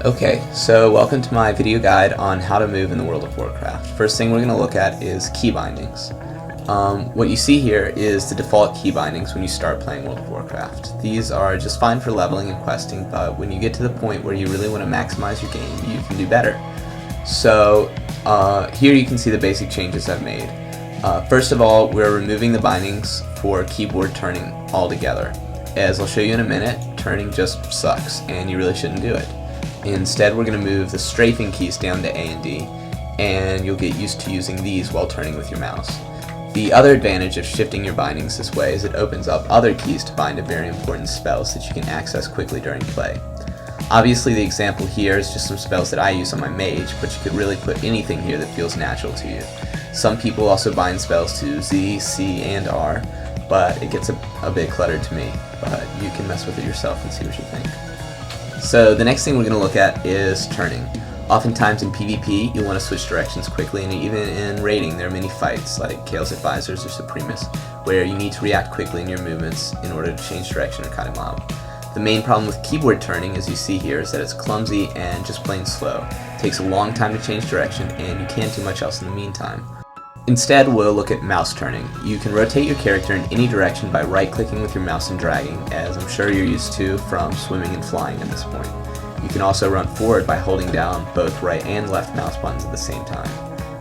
Okay, so welcome to my video guide on how to move in the world of Warcraft. First thing we're going to look at is key bindings. What you see here is the default key bindings when you start playing World of Warcraft. These are just fine for leveling and questing, but when you get to the point where you really want to maximize your game, you can do better. So here you can see the basic changes I've made. First of all, we're removing the bindings for keyboard turning altogether. As I'll show you in a minute, turning just sucks and you really shouldn't do it. Instead, we're going to move the strafing keys down to A and D, and you'll get used to using these while turning with your mouse. The other advantage of shifting your bindings this way is it opens up other keys to bind to very important spells that you can access quickly during play. Obviously, the example here is just some spells that I use on my mage, but you could really put anything here that feels natural to you. Some people also bind spells to Z, C, and R, but it gets a bit cluttered to me, but you can mess with it yourself and see what you think. So the next thing we're going to look at is turning. Oftentimes in PvP, you'll want to switch directions quickly, and even in raiding, there are many fights like Chaos Advisors or Supremists, where you need to react quickly in your movements in order to change direction or cut a mob. The main problem with keyboard turning, as you see here, is that it's clumsy and just plain slow. It takes a long time to change direction, and you can't do much else in the meantime. Instead, we'll look at mouse turning. You can rotate your character in any direction by right-clicking with your mouse and dragging, as I'm sure you're used to from swimming and flying at this point. You can also run forward by holding down both right and left mouse buttons at the same time.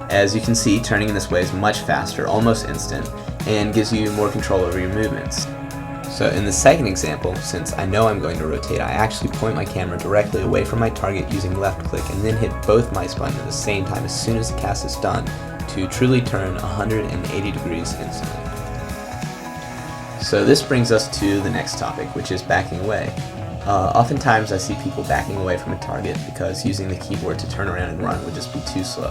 As you can see, turning in this way is much faster, almost instant, and gives you more control over your movements. So in the second example, since I know I'm going to rotate, I actually point my camera directly away from my target using left click and then hit both mice buttons at the same time as soon as the cast is done, to truly turn 180 degrees instantly. So this brings us to the next topic, which is backing away. Oftentimes I see people backing away from a target because using the keyboard to turn around and run would just be too slow.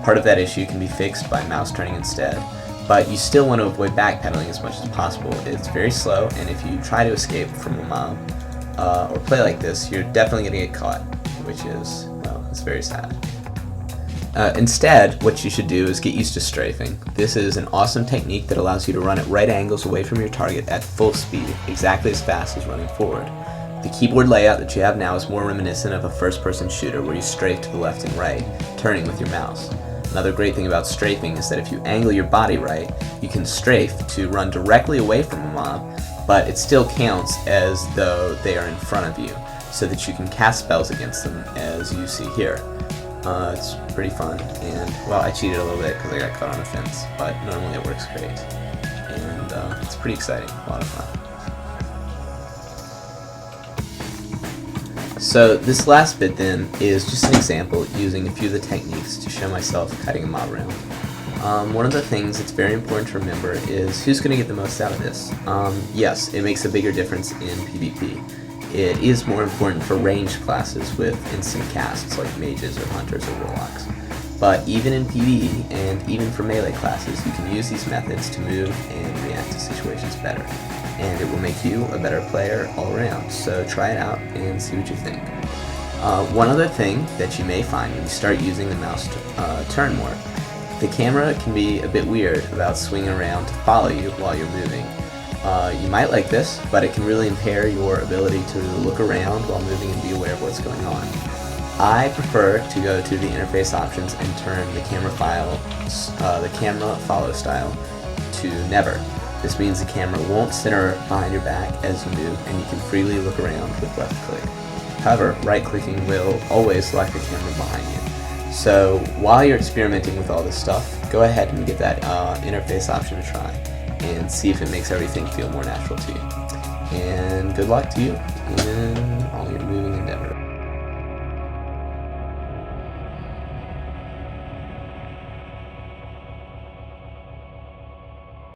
Part of that issue can be fixed by mouse turning instead, but you still want to avoid backpedaling as much as possible. It's very slow, and if you try to escape from a mob or play like this, you're definitely going to get caught, which is, well, it's very sad. Instead, what you should do is get used to strafing. This is an awesome technique that allows you to run at right angles away from your target at full speed, exactly as fast as running forward. The keyboard layout that you have now is more reminiscent of a first-person shooter where you strafe to the left and right, turning with your mouse. Another great thing about strafing is that if you angle your body right, you can strafe to run directly away from a mob, but it still counts as though they are in front of you, so that you can cast spells against them, as you see here. It's pretty fun, and, well, I cheated a little bit because I got caught on a fence, but normally it works great, and it's pretty exciting, a lot of fun. So this last bit then is just an example using a few of the techniques to show myself cutting a mob around. One of the things that's very important to remember is who's going to get the most out of this. Yes, it makes a bigger difference in PvP. It is more important for ranged classes with instant casts like mages or hunters or warlocks. But even in PvE and even for melee classes, you can use these methods to move and react to situations better. And it will make you a better player all around. So try it out and see what you think. One other thing that you may find when you start using the mouse to turn more, the camera can be a bit weird about swinging around to follow you while you're moving. You might like this, but it can really impair your ability to look around while moving and be aware of what's going on. I prefer to go to the interface options and turn the camera follow style to never. This means the camera won't center behind your back as you move, and you can freely look around with left click. However, right clicking will always lock the camera behind you. So while you're experimenting with all this stuff, go ahead and give that interface option a try and see if it makes everything feel more natural to you. And good luck to you in all your moving endeavors.